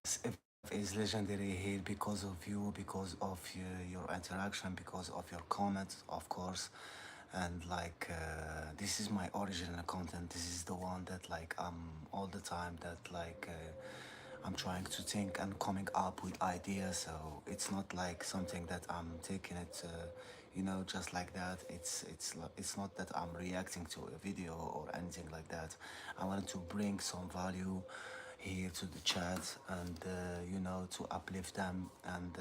If is legendary here because of you, because of your interaction, because of your comments, of course. And like this is my original content. This is the one that like all the time that like I'm trying to think and coming up with ideas. So it's not like something that I'm taking it just like that. It's not that I'm reacting to a video or anything like that. I wanted to bring some value here to the chat and to uplift them and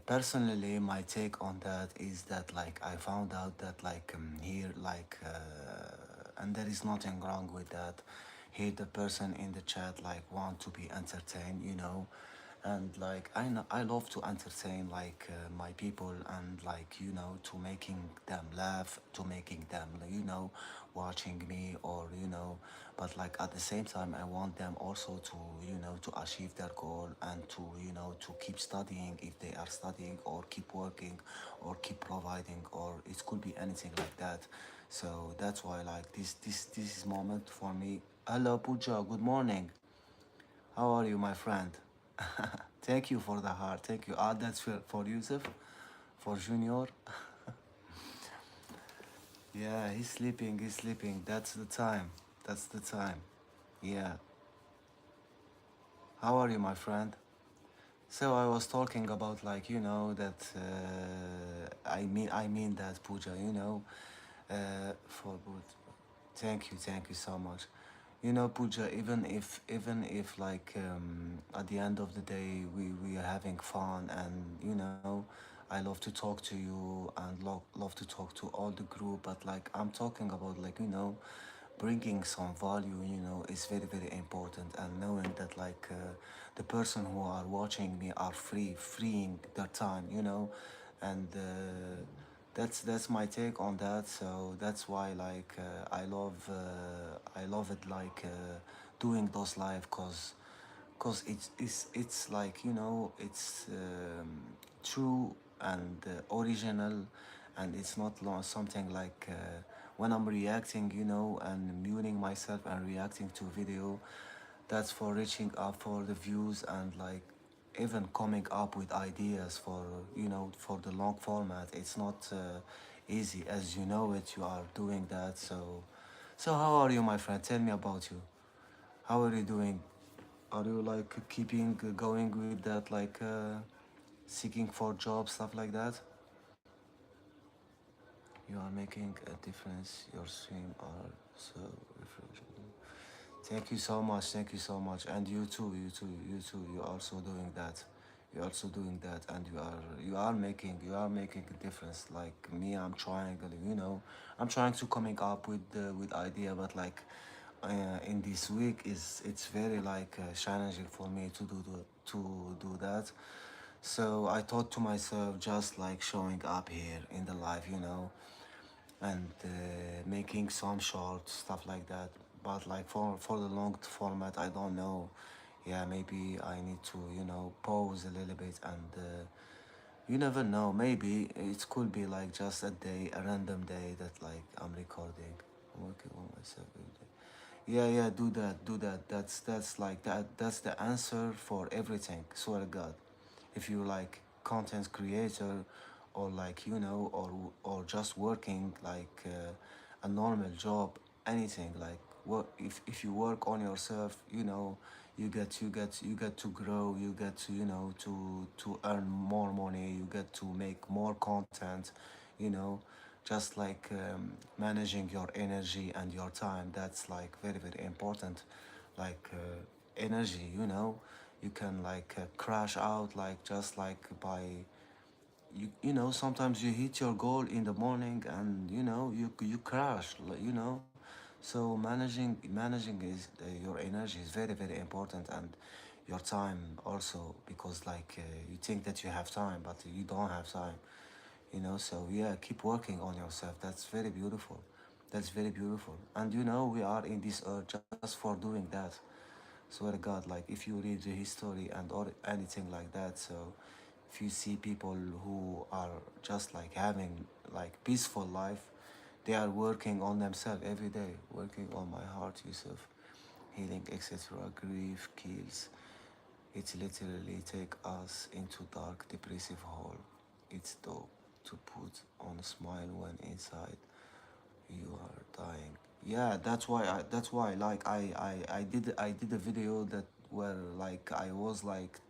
personally my take on that is that like I found out that like here like and there is nothing wrong with that. Here the person in the chat like want to be entertained, and like I know I love to entertain like my people and like to making them laugh, to making them watching me or but like at the same time I want them also to to achieve their goal and to to keep studying if they are studying or keep working or keep providing or it could be anything like that. So that's why like this is moment for me. Hello Puja, good morning. How are you, my friend? Thank you for the heart. Thank you. Ah, that's for Yusuf, for Junior. Yeah, he's sleeping. He's sleeping. That's the time. That's the time. Yeah. How are you, my friend? So I was talking about like that. I mean that Puja. For good. Thank you so much. Puja, even if like at the end of the day we are having fun and I love to talk to you and love to talk to all the group, but like I'm talking about like bringing some value is very important, and knowing that like the person who are watching me are freeing their time, and that's my take on that. So that's why like I love it like doing those live cause it's like it's true and original, and it's not something like when I'm reacting and muting myself and reacting to video. That's for reaching up for the views and like even coming up with ideas for for the long format. It's not easy, as you know it. You are doing that. So how are you, my friend? Tell me about you. How are you doing? Are you like keeping going with that, like seeking for jobs, stuff like that? You are making a difference. Your stream are so refreshing. Thank you so much. Thank you so much. And you too. You too. You too. You're also doing that. You're also doing that, and you are making a difference. Like me, I'm trying. I'm trying to coming up with idea, but like in this week is it's very like challenging for me to do that. So I thought to myself, just like showing up here in the live, and making some short stuff like that. But like for the long format, I don't know. Yeah, maybe I need to pause a little bit, and you never know. Maybe it could be like just a day, a random day that like I'm recording. I'm working on myself every day. Yeah, do that. That's like that's the answer for everything. Swear to God. If you like content creator or like or just working like a normal job, anything like what if you work on yourself, you get to grow, you get to to earn more money, you get to make more content, you know just like managing your energy and your time. That's like very important. Like energy, you can like crash out like just like by sometimes you hit your goal in the morning and you crash, so managing is your energy is very important, and your time also, because like you think that you have time but you don't have time. So yeah, keep working on yourself. That's very beautiful. That's very beautiful. And we are in this earth just for doing that. Swear to God, like if you read the history and or anything like that, so if you see people who are just like having like peaceful life, they are working on themselves every day, working on my heart, Yusuf, healing, etc. Grief kills. It literally take us into dark, depressive hole. It's dope to put on a smile when inside you are dying. Yeah, that's why like I did a video that where like I was like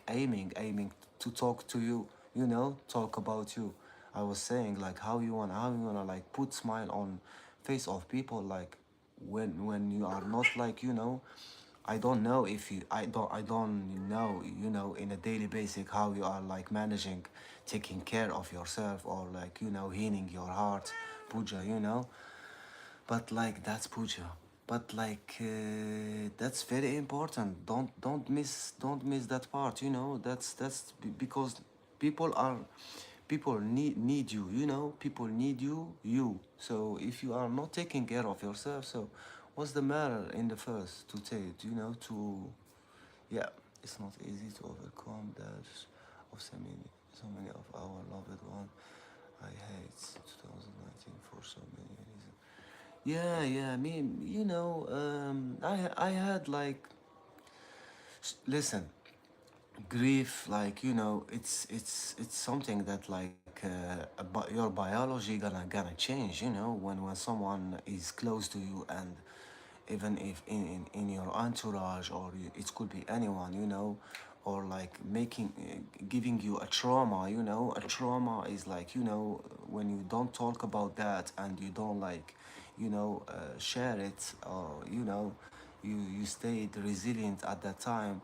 aiming to talk to you, talk about you. I was saying like how you wanna like put smile on face of people, like when you are not like, I don't know if you I don't know, in a daily basic how you are like managing taking care of yourself, or like, healing your heart, puja, but like that's puja. But like that's very important. Don't miss that part, because people are people need you, people need you. So if you are not taking care of yourself, so what's the matter in the first to take, yeah, it's not easy to overcome that of so many of our loved one. I hate 2019 for so many reasons. Yeah, I mean, I had like, listen, grief, like, it's something that like your biology gonna change, when someone is close to you, and even if in your entourage, or it could be anyone, or like making giving you a trauma. A trauma is like, when you don't talk about that, and you don't like, share it, or you stayed resilient at that time.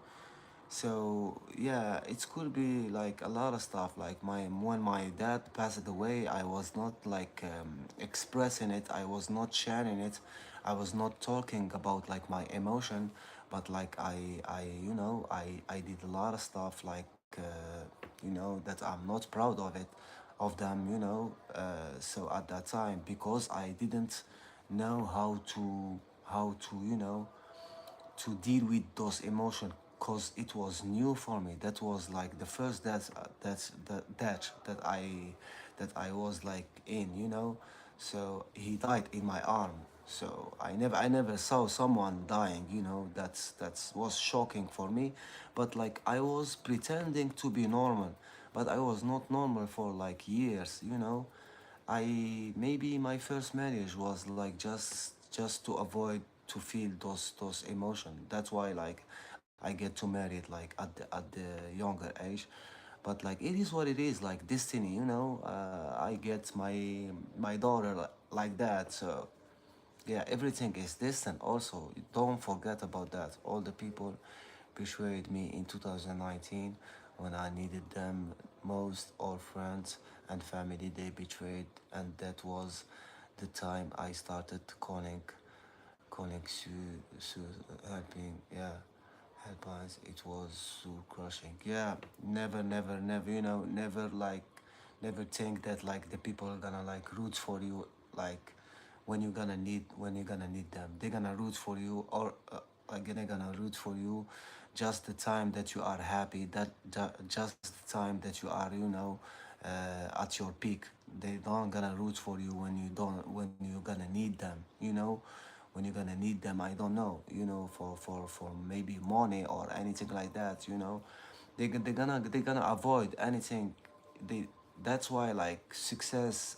So yeah, it could be like a lot of stuff. Like when my dad passed away, I was not like expressing it. I was not sharing it. I was not talking about like my emotion, but like I did a lot of stuff, like that I'm not proud of it, of them. So at that time, because I didn't know how to to deal with those emotions, because it was new for me. That was like the first that I was like in, so he died in my arm. So I never saw someone dying, that's was shocking for me. But like I was pretending to be normal, but I was not normal for like years. I maybe my first marriage was like just to avoid to feel those emotions. That's why like I get to marry it like at the younger age. But like it is what it is, like destiny. I get my daughter like that. So yeah, everything is distant. Also, don't forget about that. All the people betrayed me in 2019 when I needed them most. All friends and family they betrayed, and that was the time I started calling helping. Yeah, helplines. It was so crushing. Yeah, never. Never like, never think that like the people are gonna like root for you, like when you're gonna need them. They're gonna root for you, or again they're gonna root for you just the time that you are happy, just the time that you are, at your peak. They don't gonna root for you when you're gonna need them, when you're gonna need them. I don't know, for maybe money or anything like that. They're gonna avoid anything. they that's why like success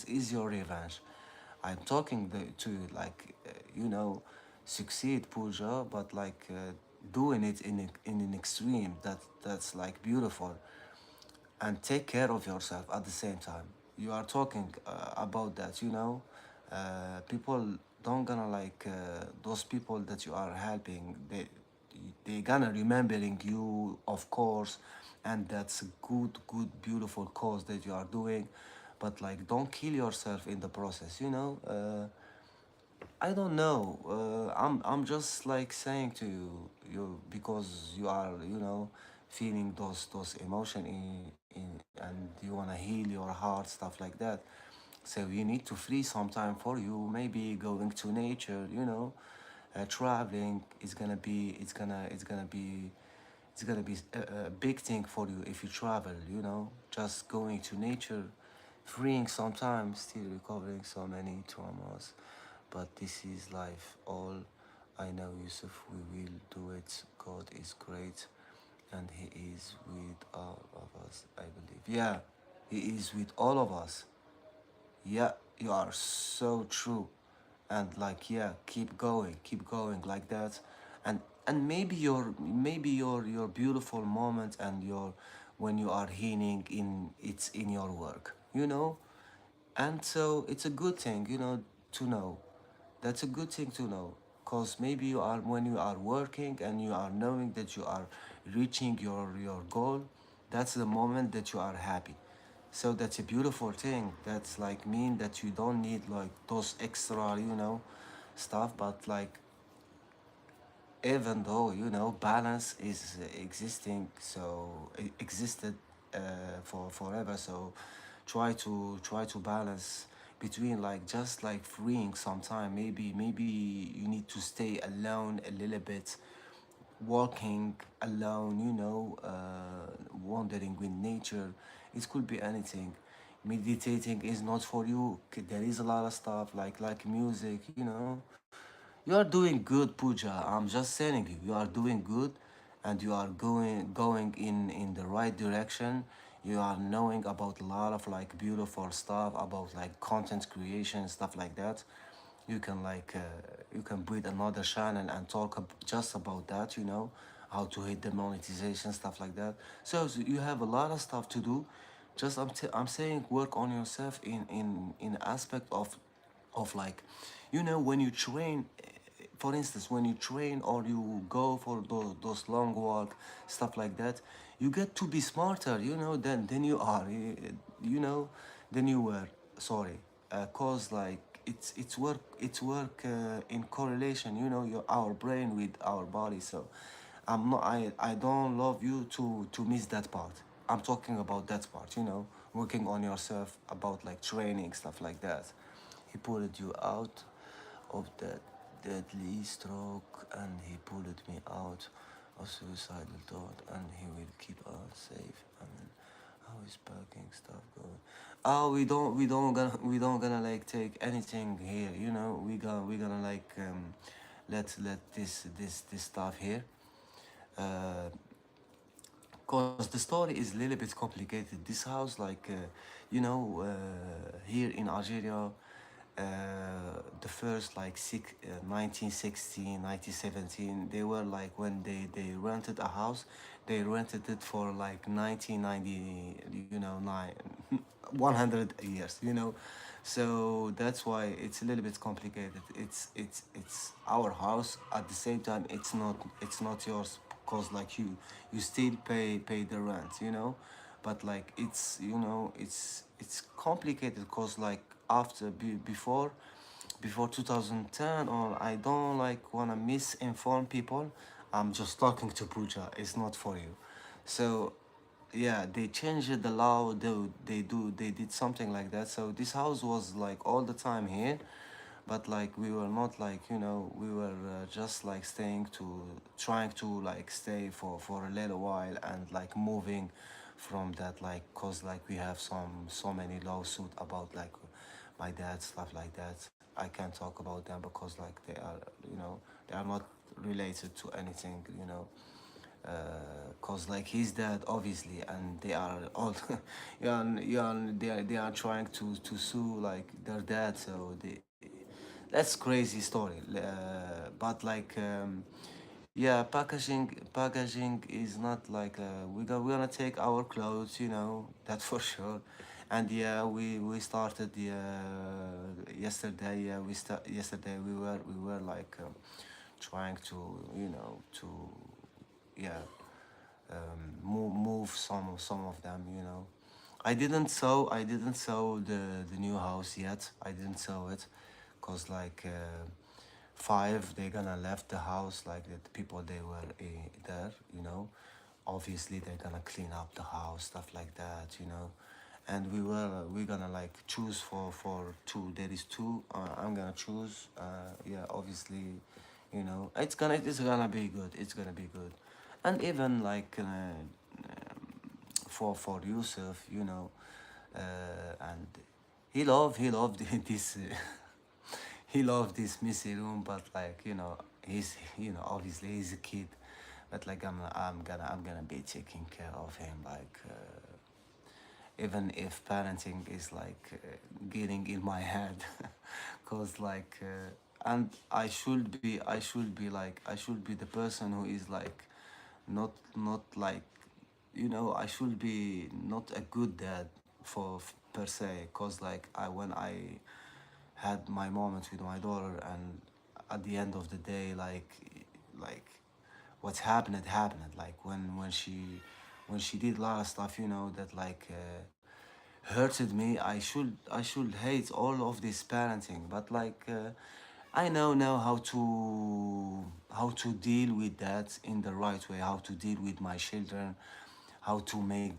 is your revenge. I'm talking to like, succeed, Pooja, but like doing it in an extreme, that's like beautiful. And take care of yourself at the same time. You are talking about that, people don't gonna like, those people that you are helping, they gonna remembering you, of course, and that's a good beautiful cause that you are doing. But like don't kill yourself in the process, I don't know. I'm just like saying to you because you are, feeling those emotion and you wanna heal your heart, stuff like that. So you need to free some time for you. Maybe going to nature, traveling is gonna be it's gonna be a big thing for you if you travel. Just going to nature, freeing some time, still recovering so many traumas. But this is life. All I know, Yusuf, we will do it. God is great, and He is with all of us, I believe. Yeah, He is with all of us. Yeah, you are so true. And like, yeah, keep going like that. And maybe your beautiful moment and your when you are healing in it's in your work, and so it's a good thing, to know. That's a good thing to know, because maybe you are when you are working and you are knowing that you are reaching your goal. That's the moment that you are happy. So that's a beautiful thing. That's like mean that you don't need like those extra, stuff. But like, even though balance is existing, so it existed for forever. So try to balance between like just like freeing some time. Maybe you need to stay alone a little bit, walking alone, wandering with nature. It could be anything. Meditating is not for you. There is a lot of stuff like music. You are doing good, Pooja. I'm just saying you are doing good, and you are going in the right direction. You are knowing about a lot of like beautiful stuff about like content creation, stuff like that. You can build another channel and talk just about that. How to hit the monetization, stuff like that. So you have a lot of stuff to do. Just I'm saying work on yourself in aspect of like, when you train. For instance, when you train or you go for those long walk, stuff like that, you get to be smarter, than you are, you know than you were. Sorry, cause like it's work in correlation, our brain with our body. So I don't love you to miss that part. I'm talking about that part, working on yourself, about like training, stuff like that. He pulled you out of that deadly stroke, and he pulled me out of suicidal thought, and he will keep us safe. I mean, how is parking stuff going? Oh, we don't gonna like take anything here, we gonna like let this stuff here. Uh, because the story is a little bit complicated. This house, like, here in Algeria, the first like 1916, 1917, they were like when they rented a house, they rented it for like 1990, 100 years, so that's why it's a little bit complicated. It's our house. At the same time, it's not yours, because like you still pay the rent, but like it's complicated, because like before 2010, or I don't like want to misinform people. I'm just talking to Puja. It's not for you. So yeah, they changed the law. They did something like that. So this house was like all the time here, but like we were not like, we were just like trying to like stay for a little while, and like moving from that, like, cause like we have so many lawsuit about like my dad, stuff like that. I can't talk about them because like they are not related to anything, cause like he's dead, obviously, and they are all they are trying to sue like their dad. So that's crazy story. But like, yeah, packaging is not like, we're gonna take our clothes, that for sure. And yeah, we started yesterday. Yeah, yesterday we were like, trying to, to, yeah, move some of them. I didn't sell the new house yet. I didn't sell it, cause like, five, they gonna left the house, like the people they were there. Obviously they're gonna clean up the house, stuff like that. And we're gonna like choose for two. There is two. I'm gonna choose. Yeah, obviously, it's gonna be good. It's gonna be good. And even like, for Yusuf, and he loved this he loved this messy room, but like, he's, obviously he's a kid, but like I'm gonna be taking care of him, like even if parenting is like getting in my head, cause like and I should be the person who is like not like, I should be not a good dad for per se, cause like when I had my moments with my daughter, and at the end of the day, like what's happened, like when she did a lot of stuff, that like hurted me. I should hate all of this parenting, but like I know now how to deal with that in the right way, how to deal with my children, how to make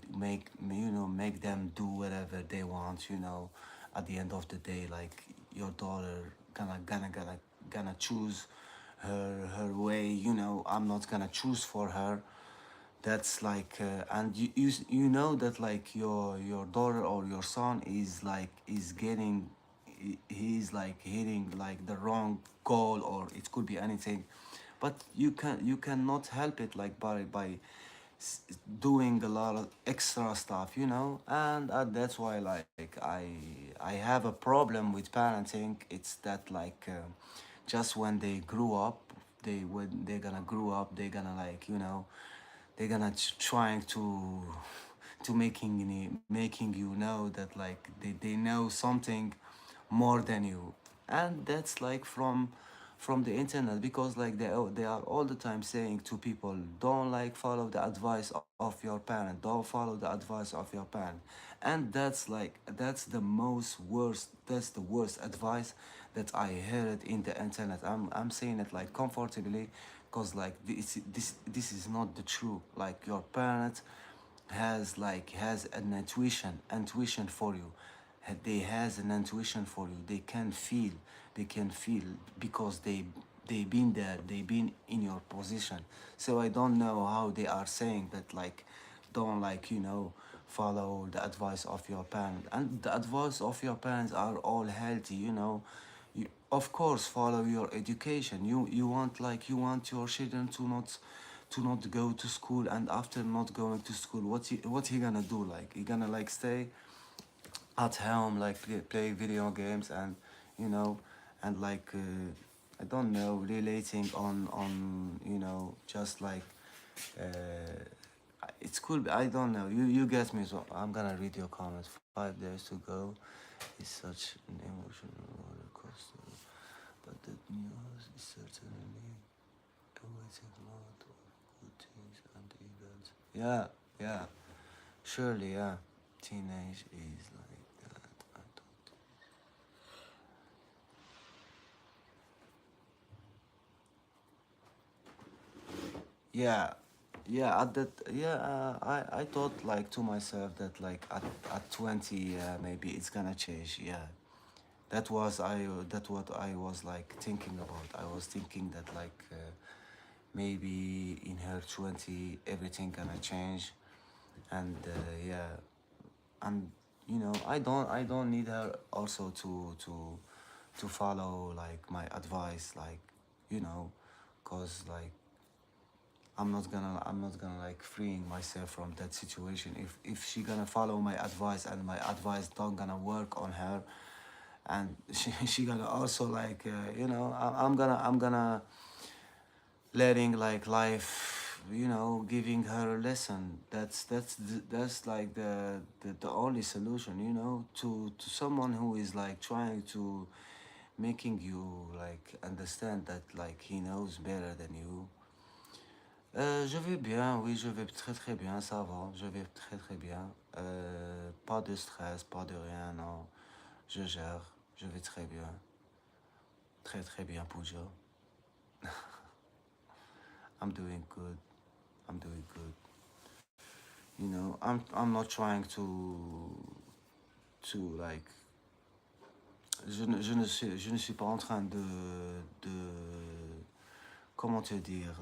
them do whatever they want, at the end of the day, like your daughter gonna choose her way, I'm not gonna choose for her. That's like and you know that like your daughter or your son is like is getting he's like hitting like the wrong goal, or it could be anything, but you cannot help it, like by doing a lot of extra stuff, and that's why like I have a problem with parenting. It's that like just when they grew up, when they're gonna grow up, they're gonna like, they're gonna trying to making you know that like they know something more than you, and that's like from the internet, because like they are all the time saying to people, don't like follow the advice of your parent, don't follow the advice of your parent. And that's the worst advice that I heard in the internet. I'm saying it like comfortably, because like this is not the truth. Like your parent has an intuition for you. They has an intuition for you. They can feel because they been there, they been in your position. So I don't know how they are saying that like don't like, follow the advice of your parent. And the advice of your parents are all healthy, of course follow your education. You want your children to not go to school, and after not going to school, what he gonna do? Like he gonna like stay at home, like play video games, and you know and like I don't know, relating on just like uh, it's cool. I don't know, you get me. So I'm gonna read your comments. 5 days to go is such an emotional roller coaster, but the news is certainly awaiting a lot of good things and events. Yeah, yeah, surely, yeah. Teenage is like that. I don't. Yeah, yeah. At that, yeah. I thought like to myself that like at 20, maybe it's gonna change. Yeah, that what I was like thinking about. I was thinking that like maybe in her 20 everything gonna change, and yeah, and I don't need her also to follow like my advice, like, you know cause like I'm not gonna like freeing myself from that situation if she gonna follow my advice, and my advice not gonna work on her, and she gonna also like I'm gonna letting like life, giving her a lesson. That's like the only solution, to someone who is like trying to making you like understand that like he knows better than you. Je vais bien, oui, je vais très très bien, ça va, je vais très très bien. Pas de stress, pas de rien, non. Je gère, je vais très bien. Très très bien, Pooja. I'm doing good. I'm doing good. I'm not trying to like je ne suis pas en train de comment te dire,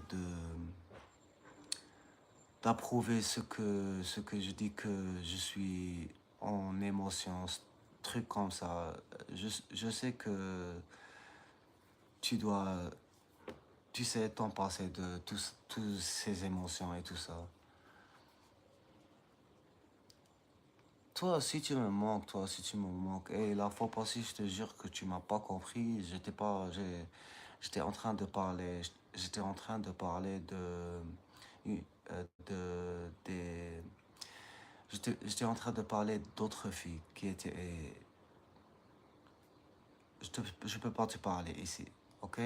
d'approuver ce que je dis, que je suis en émotion, truc comme ça. Je sais que tu dois tu sais, ton passé, de tous ces émotions et tout ça. Toi aussi tu me manques, toi aussi tu me manques. Et la fois passée, je te jure que tu m'as pas compris. J'étais en train de parler, j'étais en train de parler des, j'étais en train de parler d'autres filles qui étaient, je peux pas te parler ici, ok?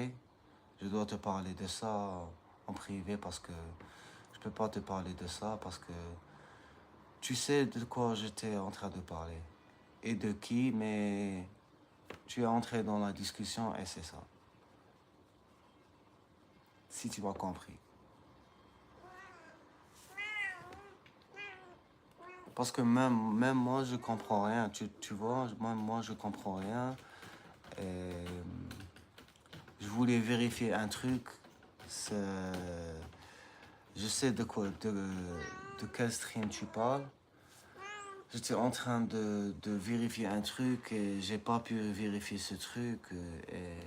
Je dois te parler de ça en privé parce que je peux pas te parler de ça parce que tu sais de quoi j'étais en train de parler et de qui, mais tu es entré dans la discussion et c'est ça. Si tu m'as compris. Parce que même moi, je comprends rien. Tu vois, même moi, je comprends rien. Et je voulais vérifier un truc. Je sais de quoi, de quel stream tu parles. J'étais en train de vérifier un truc et j'ai pas pu vérifier ce truc. Et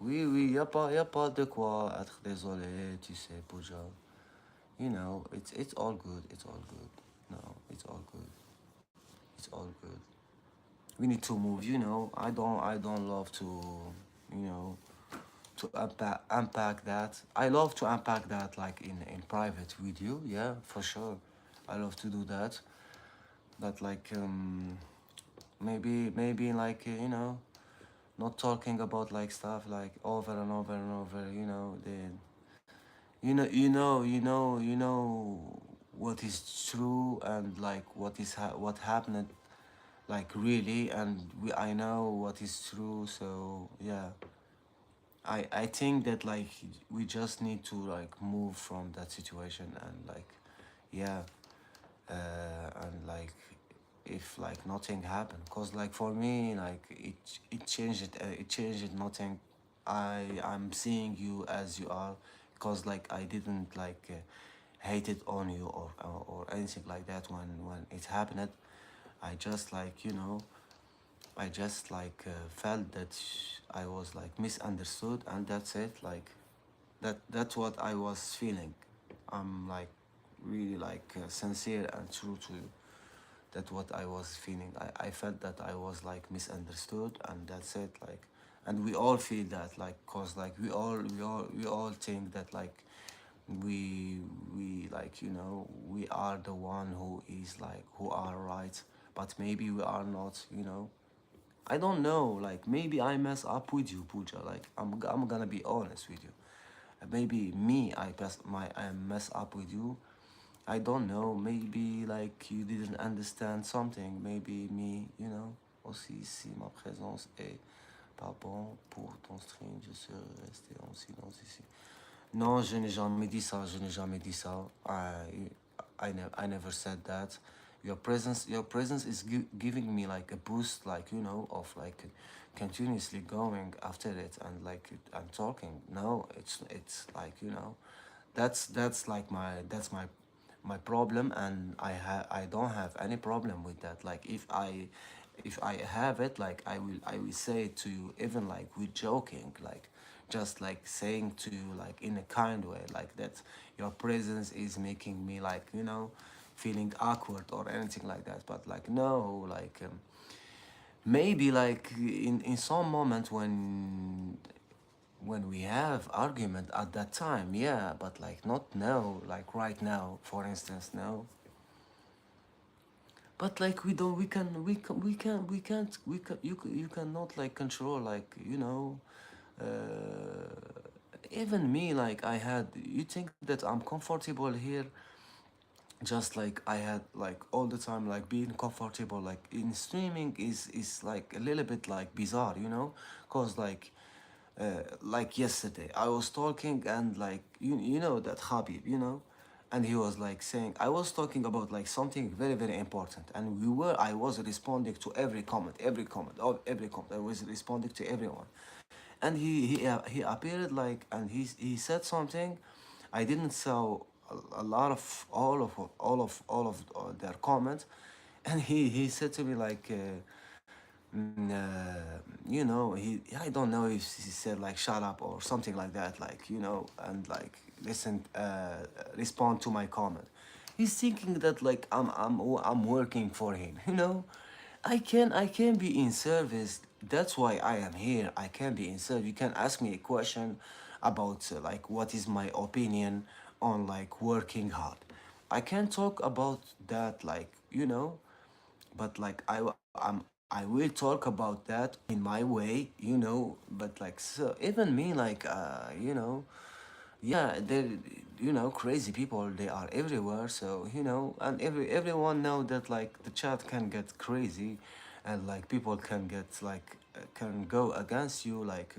oui, oui, y a pas de quoi être désolé, tu sais, Pooja. You know, it's all good. It's all good. No, it's all good. It's all good. We need to move. You know, I don't love to, you know, to unpack that. I love to unpack that like in private with you. Yeah, for sure. I love to do that. But like maybe like you know, not talking about like stuff like over and over and over. You know, you know what is true and like what happened like really, and I know what is true. So yeah, I think that like we just need to like move from that situation and like yeah, and like if like nothing happened, cause like for me like it changed it nothing. I'm seeing you as you are, cause like I didn't like hate it on you or anything like that when it happened. I just like you know I just like felt that I was like misunderstood, and that's it. Like that's what I was feeling. I'm like really like sincere and true to you. That's what I was feeling. I felt that I was like misunderstood, and that's it. Like, and we all feel that, like, cause like we all think that like we like you know we are the one who is like who are right, but maybe we are not. You know, I don't know. Like maybe I mess up with you, Pooja. Like I'm gonna be honest with you. Maybe me, I mess up with you. I don't know. Maybe like you didn't understand something. Maybe me, you know. Aussi, si ma présence est pas bon pour ton stream, je serai resté en silence ici. Non, je n'ai jamais dit ça. Je n'ai jamais dit ça. I never said that. Your presence is giving me like a boost, like you know, of like continuously going after it and like I'm talking. No, it's like you know, that's like my problem, and I don't have any problem with that. Like if I have it, like I will say it to you, even like with joking, like just like saying to you like in a kind way, like that your presence is making me like you know feeling awkward or anything like that. But like no, like maybe like in some moment when we have argument at that time, yeah, but like not now, like right now, for instance, no. But like we don't you cannot like control like you know even me, like I had, you think that I'm comfortable here, just like I had like all the time like being comfortable like in streaming is like a little bit like bizarre, you know, cause like yesterday I was talking and like you know that Habib, you know, and he was like saying I was talking about like something very important, and I was responding to every comment I was responding to everyone, and he appeared like and he said something. I didn't saw a lot of all of their comments, and he said to me like you know, I don't know if he said like shut up or something like that, like, you know, and like listen, respond to my comment. He's thinking that like I'm working for him, you know. I can be in service. That's why I am here. I can be in service. You can ask me a question about like what is my opinion on like working hard. I can talk about that, like, you know, but like I will talk about that in my way, you know. But like, so even me, like, you know, yeah, they, you know, crazy people, they are everywhere. So, you know, and everyone know that like the chat can get crazy, and like people can get like can go against you, like,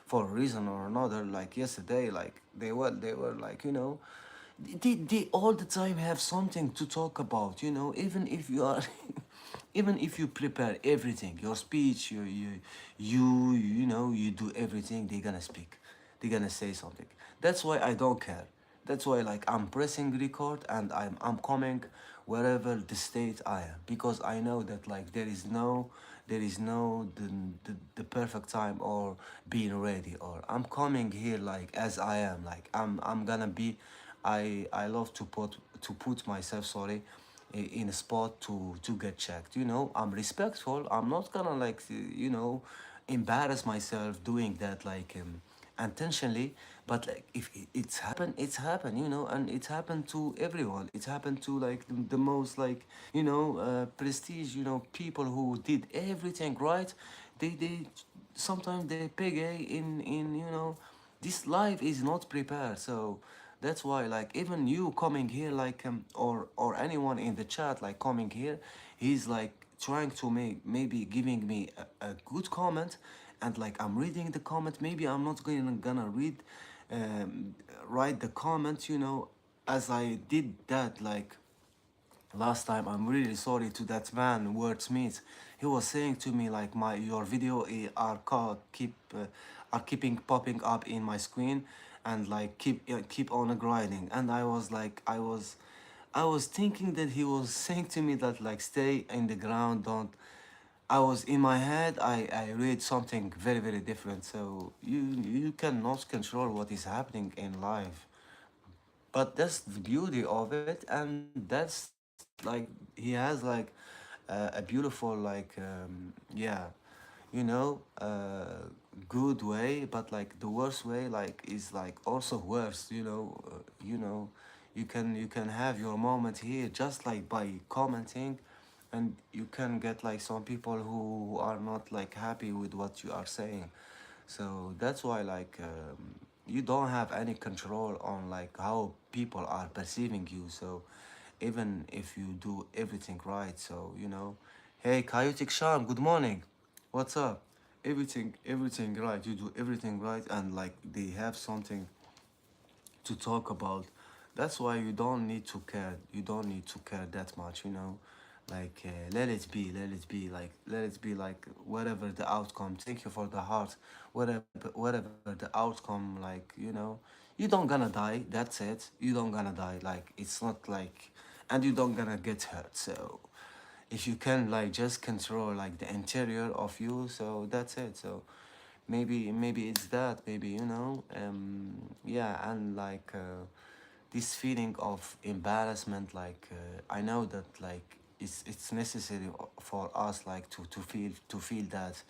for a reason or another. Like yesterday, like they were like, you know, they all the time have something to talk about, you know. Even if you are even if you prepare everything, your speech, you know, you do everything, they're gonna speak, they're gonna say something. That's why I don't care. That's why like I'm pressing record and I'm coming wherever the state I am, because I know that like there is no the perfect time or being ready, or I'm coming here like as I am, like I'm gonna be. I love to put myself, sorry, in a spot to get checked, you know. I'm respectful. I'm not gonna like, you know, embarrass myself doing that like intentionally. But like if it's happened, it's happened, you know. And it's happened to everyone. It's happened to like the most like, you know, prestige, you know, people who did everything right. They sometimes they pay in, you know, this life is not prepared. So that's why like even you coming here, like, or anyone in the chat like coming here, he's like trying to make, maybe giving me a good comment. And like I'm reading the comment, maybe I'm not gonna read, um, write the comment, you know, as I did that like last time. I'm really sorry to that man, Wordsmith. He was saying to me like, my your video are keeping popping up in my screen, and like keep on grinding. And I was thinking that he was saying to me that like stay in the ground, don't. I was in my head, I read something very very different. So you cannot control what is happening in life, but that's the beauty of it. And that's like, he has like a beautiful like, yeah, you know, good way. But like the worst way like is like also worse, you know. You know, you can have your moment here just like by commenting, and you can get like some people who are not like happy with what you are saying. So that's why like, you don't have any control on like how people are perceiving you. So even if you do everything right, so, you know, hey chaotic Sham, good morning, what's up? Everything right, you do everything right, and like they have something to talk about. That's why you don't need to care. You don't need to care that much, you know. Like, let it be, let it be like whatever the outcome. Thank you for the heart. Whatever the outcome, like, you know, you don't gonna die. That's it. You don't gonna die. Like, it's not like, and you don't gonna get hurt. So if you can like just control like the interior of you, so that's it. So maybe it's that, maybe, you know. Yeah. And like, this feeling of embarrassment, like, I know that like it's necessary for us like to feel that,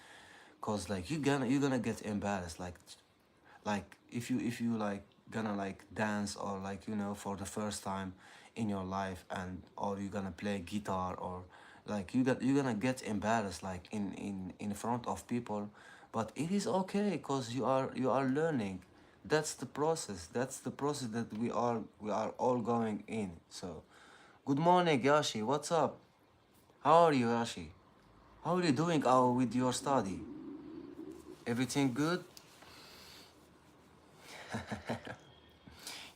cause like you're gonna get embarrassed, like if you like gonna like dance, or like, you know, for the first time in your life, and or you're gonna play guitar, or like you're gonna get embarrassed like in front of people. But it is okay, because you are learning. That's the process that we are all going in. So good morning, Yashi, what's up? How are you, Yashi? How are you doing with your study? Everything good?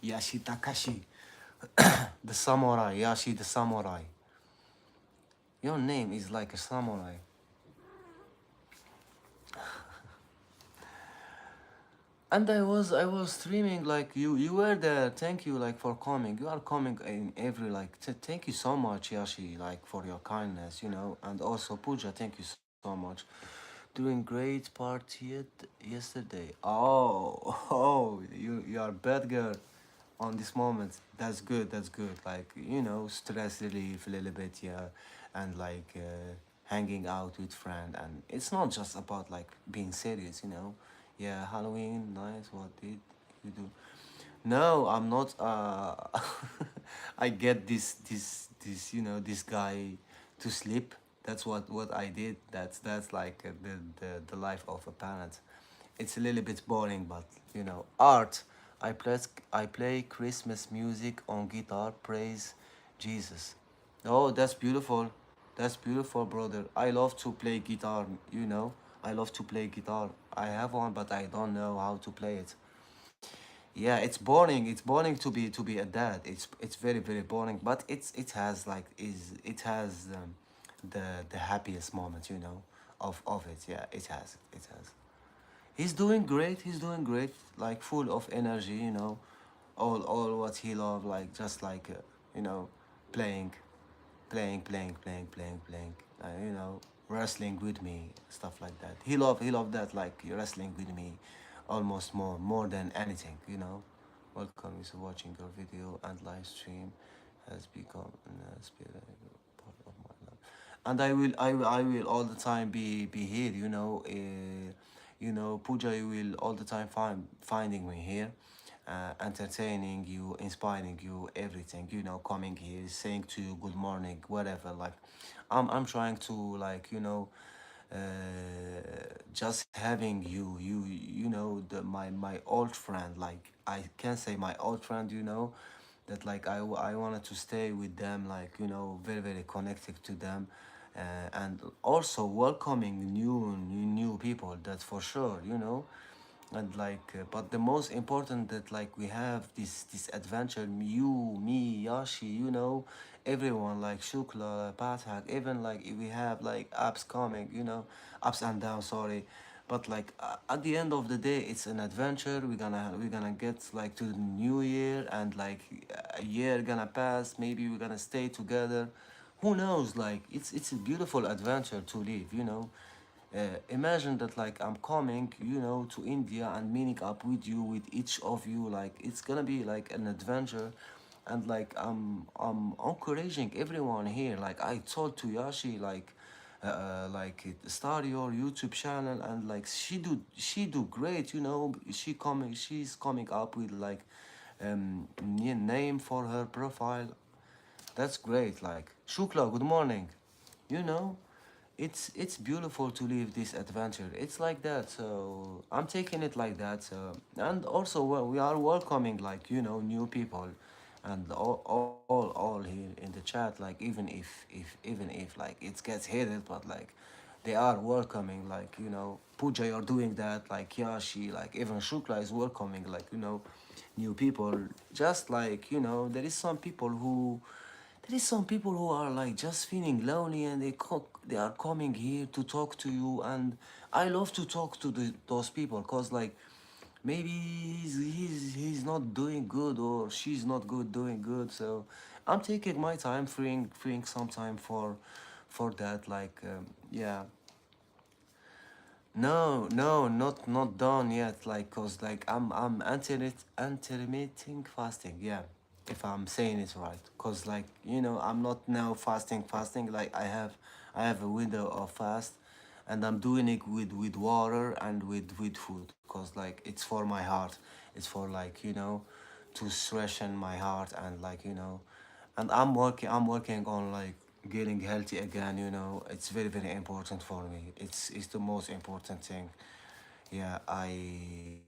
Yashi Takashi. The samurai, Yashi the samurai. Your name is like a samurai. And I was streaming like you were there. Thank you like for coming. You are coming in every like thank you so much, Yashi, like for your kindness, you know. And also Pooja, thank you so so much. Doing great party yesterday. Oh, oh, you are bad girl on this moment. That's good. That's good. Like, stress relief a little bit, yeah, and like hanging out with friend. And it's not just about like being serious. Yeah, Halloween, nice. What did you do? No, I'm not. I get this guy to sleep. That's what I did. That's like the life of a parent. It's a little bit boring, but art. I play Christmas music on guitar. Praise Jesus. Oh, that's beautiful. That's beautiful, brother. I love to play guitar. I love to play guitar. I have one, but I don't know how to play it. Yeah, it's boring. It's boring to be a dad. It's very very boring. But it has the happiest moment, of it. Yeah, it has. He's doing great. He's doing great. Like full of energy. All what he love. Like just like you know, playing, playing. Wrestling with me, stuff like that. He loved that, like wrestling with me, almost more than anything. Welcome to watching your video and live stream has become an part of my life, and I will all the time be here. Pooja, you will all the time finding me here, entertaining you, inspiring you, everything. Coming here, saying to you good morning, whatever. Like, I'm trying to, like, uh, just having the my old friend. Like, I can say my old friend. That, like, I wanted to stay with them, like, very very connected to them, and also welcoming new people. That's for sure. And like, but the most important, that like we have this adventure, you, me, Yashi, everyone, like Shukla, Pathak, even like we have like ups coming, ups and downs, sorry. But like, at the end of the day, it's an adventure. We're gonna get like to the new year, and like a year gonna pass, maybe we're gonna stay together. Who knows? Like, it's a beautiful adventure to live. Imagine that, like, I'm coming, to India and meeting up with you, with each of you. Like, it's gonna be like an adventure, and like, I'm encouraging everyone here. Like, I told to Yashi, like, start your YouTube channel, and like, she do great. She's coming up with like name for her profile. That's great. Like, Shukla, good morning. You know, it's beautiful to live this adventure. It's like that. So I'm taking it like that. And also, well, we are welcoming, like, new people, and all here in the chat. Like, even if like it gets heated, but like they are welcoming. Like, Pooja, you're doing that. Like Yashi, like even Shukla is welcoming. Like, new people. Just like, there is some people who are like just feeling lonely, and they are coming here to talk to you. And I love to talk to those people, because like, maybe he's not doing good, or she's not good doing good. So I'm taking my time, freeing some time for that. Like, yeah. No, no, not done yet. Like, cause like I'm intermittent fasting. Yeah, if I'm saying it right. Cause like, I'm not now fasting. Like, I have a window of fast, and I'm doing it with water and with food. Cause like, it's for my heart. It's for, like, to strengthen my heart, and like, and I'm working on, like, getting healthy again. It's very very important for me. It's the most important thing. Yeah, I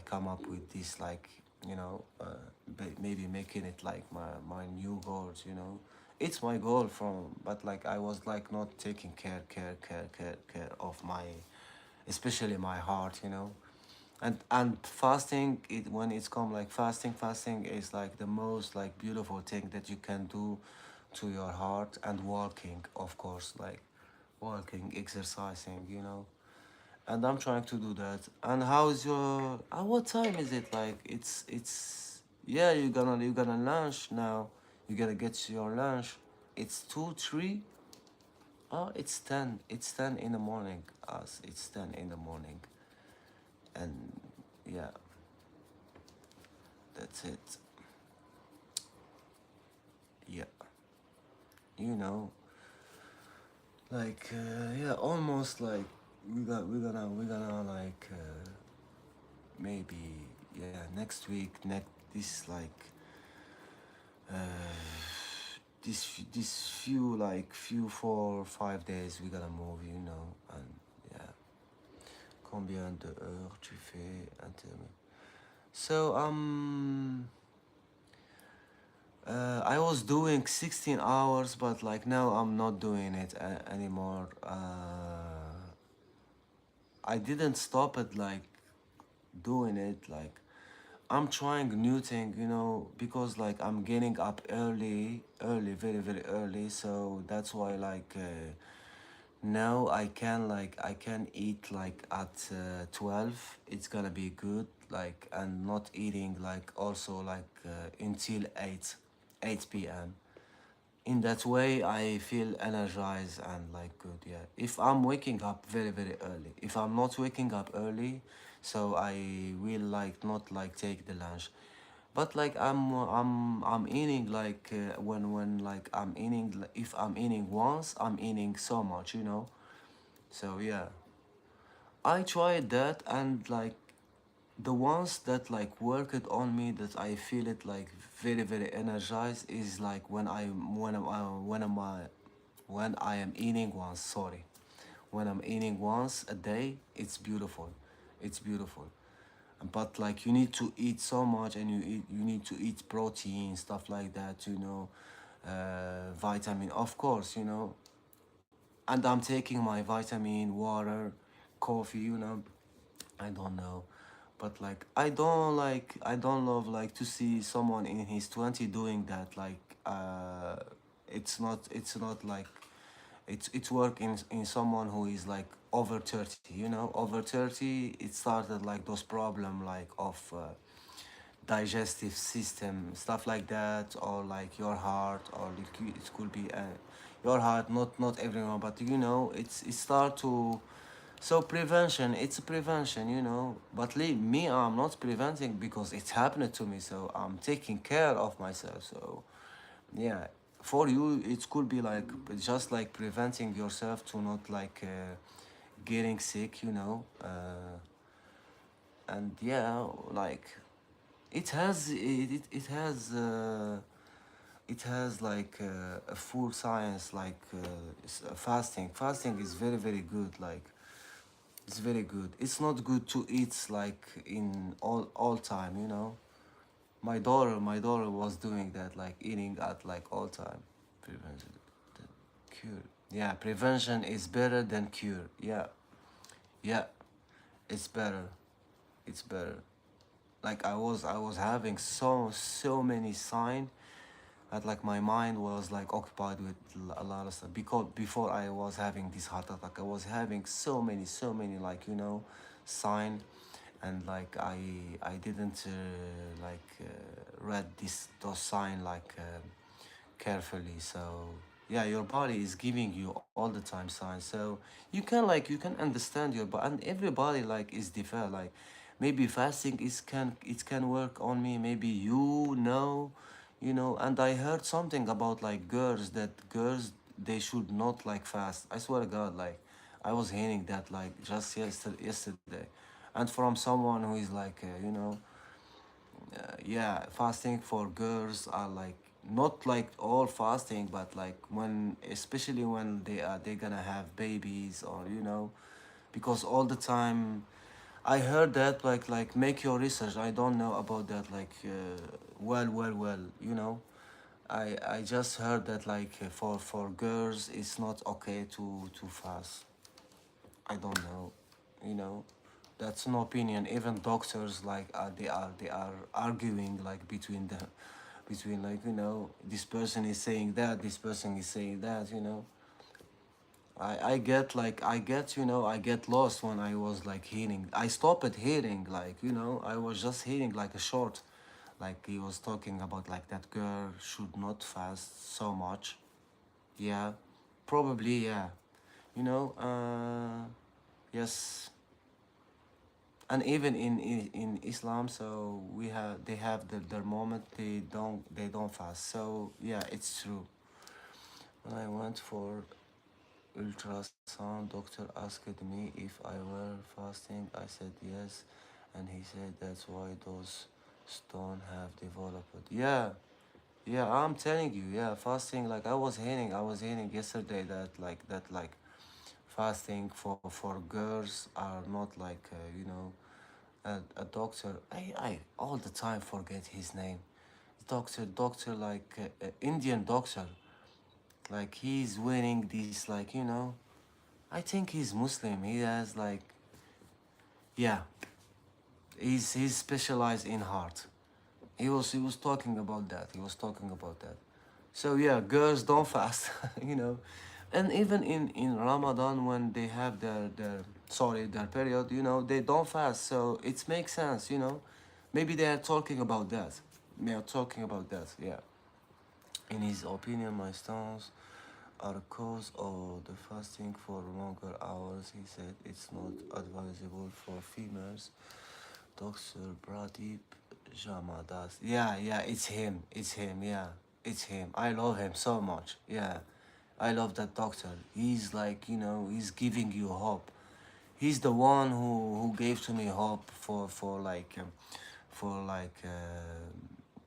come up with this, like, maybe making it like my new goals. It's my goal from, but like, I was like not taking care of my, especially my heart. And fasting, when it's come, like, fasting is like the most, like, beautiful thing that you can do to your heart. And walking, of course, like walking, exercising. And I'm trying to do that. And how is your, what time is it? Like, it's yeah, you're gonna lunch now. You gotta get your lunch. It's 2 3. Oh, it's 10. It's 10 in the morning. Us, it's 10 in the morning. And yeah, that's it. Yeah, you know, like yeah, almost like we're gonna like maybe yeah next week next this like uh this few like few 4 or 5 days we're gonna move, you know, and yeah. Combien de heures tu fais inter- So I was doing 16 hours, but like now I'm not doing it anymore. I didn't stop it like doing it like I'm trying new thing, you know, because like I'm getting up early, very very early. So that's why like now I can eat like at 12. It's gonna be good, like, and not eating like also like until 8 p.m. In that way I feel energized and like good, yeah, if I'm waking up very very early. If I'm not waking up early, so I will like not like take the lunch. But like I'm eating like when like I'm eating if I'm eating once, I'm eating so much, you know. So yeah, I tried that, and like the ones that like worked on me that I feel it like very very energized is like when I am eating once. Sorry, when I'm eating once a day, it's beautiful. It's beautiful. But like you need to eat so much, and you need to eat protein stuff like that, you know, vitamin, of course, you know. And I'm taking my vitamin, water, coffee, you know. I don't know, but like I don't love like to see someone in his 20 doing that. Like it's not like it's work in someone who is like over 30. You know, over 30, it started like those problem like of digestive system stuff like that, or like your heart, or it could be your heart, not everyone, but you know it start to. So prevention, it's prevention, you know. But me, I'm not preventing because it's happened to me, so I'm taking care of myself. So yeah, for you it could be like just like preventing yourself to not like getting sick, you know. And yeah, like it has like a full science like fasting. Fasting is very very good. Like it's very good. It's not good to eat like in all time, you know. My daughter was doing that, like eating at like all time. Prevention, cure. Yeah, prevention is better than cure. Yeah, yeah, it's better. It's better. Like I was having so many signs that like my mind was like occupied with a lot of stuff, because before I was having this heart attack I was having so many like, you know, sign. And like I didn't like read this those sign like carefully. So yeah, your body is giving you all the time signs, so you can understand your body. And everybody like is different. Like maybe fasting is can it can work on me, maybe you know. And I heard something about like girls they should not like fast. I swear to God, like I was hearing that like just yesterday, and from someone who is like you know, yeah, fasting for girls are like not like all fasting, but like when, especially when they're gonna have babies, or you know, because all the time I heard that like make your research. I don't know about that like well, you know. I just heard that like for girls it's not okay to fast. I don't know, you know. That's an opinion. Even doctors like they are arguing like between them, between like, you know, this person is saying that, this person is saying that, you know. I get like I get, you know, I get lost when I was like hearing. I stopped hearing, like, you know, I was just hearing like a short, like he was talking about like that girl should not fast so much. Yeah, probably, yeah. you know. Yes, and even in Islam, so they have their moment, they don't fast. So yeah, it's true. When I went for ultrasound, doctor asked me if I were fasting. I said yes, and he said that's why those stone have developed. Yeah, yeah, I'm telling you, yeah, fasting. Like I was hearing yesterday that fasting for girls are not like a doctor. I all the time forget his name. Doctor like Indian doctor. Like he's wearing these I think he's Muslim. He has like yeah. He's specialized in heart. He was talking about that. He was talking about that. So yeah, girls don't fast, you know, and even in Ramadan when they have their period, they don't fast. So it makes sense, Maybe they are talking about that. They are talking about that. Yeah. In his opinion, my stones are a cause of the fasting for longer hours. He said it's not advisable for females. Dr. Pradeep Jamadas. Yeah, yeah, it's him. It's him. Yeah, it's him. I love him so much. Yeah, I love that doctor. He's like, he's giving you hope. He's the one who gave to me hope for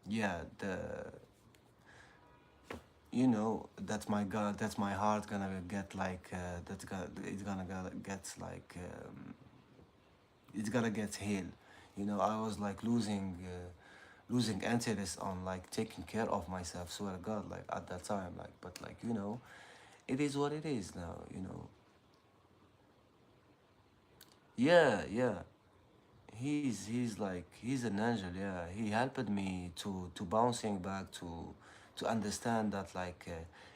yeah, that my God, that's my heart gonna get it's gonna get it's gonna get healed. I was like losing interest on like taking care of myself. Swear to God, like at that time, but it is what it is now. Yeah, yeah. He's an angel. Yeah, he helped me to bouncing back to understand that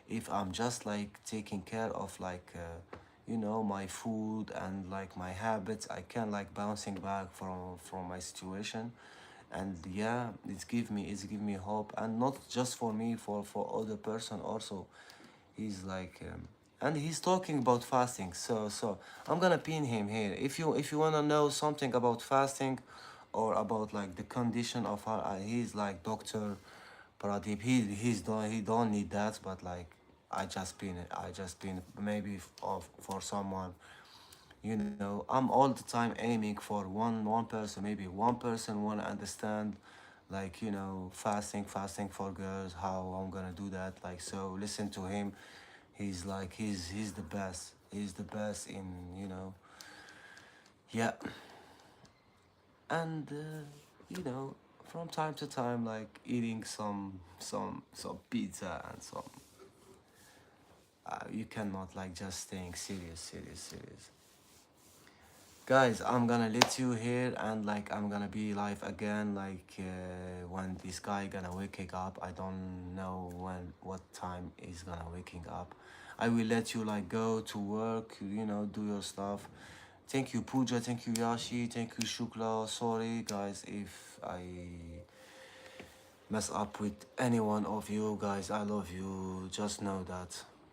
if I'm just like taking care of my food and like my habits, I can like bouncing back from my situation. And yeah, it's give me hope, and not just for me, for other person also. He's and he's talking about fasting. So I'm gonna pin him here. If you wanna know something about fasting, or about like the condition of her, he's like Doctor Pradeep. He don't need that, but like I just been maybe for someone. I'm all the time aiming for one person, maybe one person wanna understand, fasting for girls, how I'm gonna do that. Like, so listen to him. He's the best. He's the best in yeah. And from time to time, like eating some pizza and some. You cannot like just staying serious. Guys, I'm gonna let you here, and like I'm gonna be live again when this guy gonna waking up. I don't know what time he's gonna waking up. I will let you like go to work, do your stuff. Thank you, Pooja. Thank you, Yashi. Thank you, Shukla. Sorry, guys, if I mess up with any one of you guys. I love you. Just know that.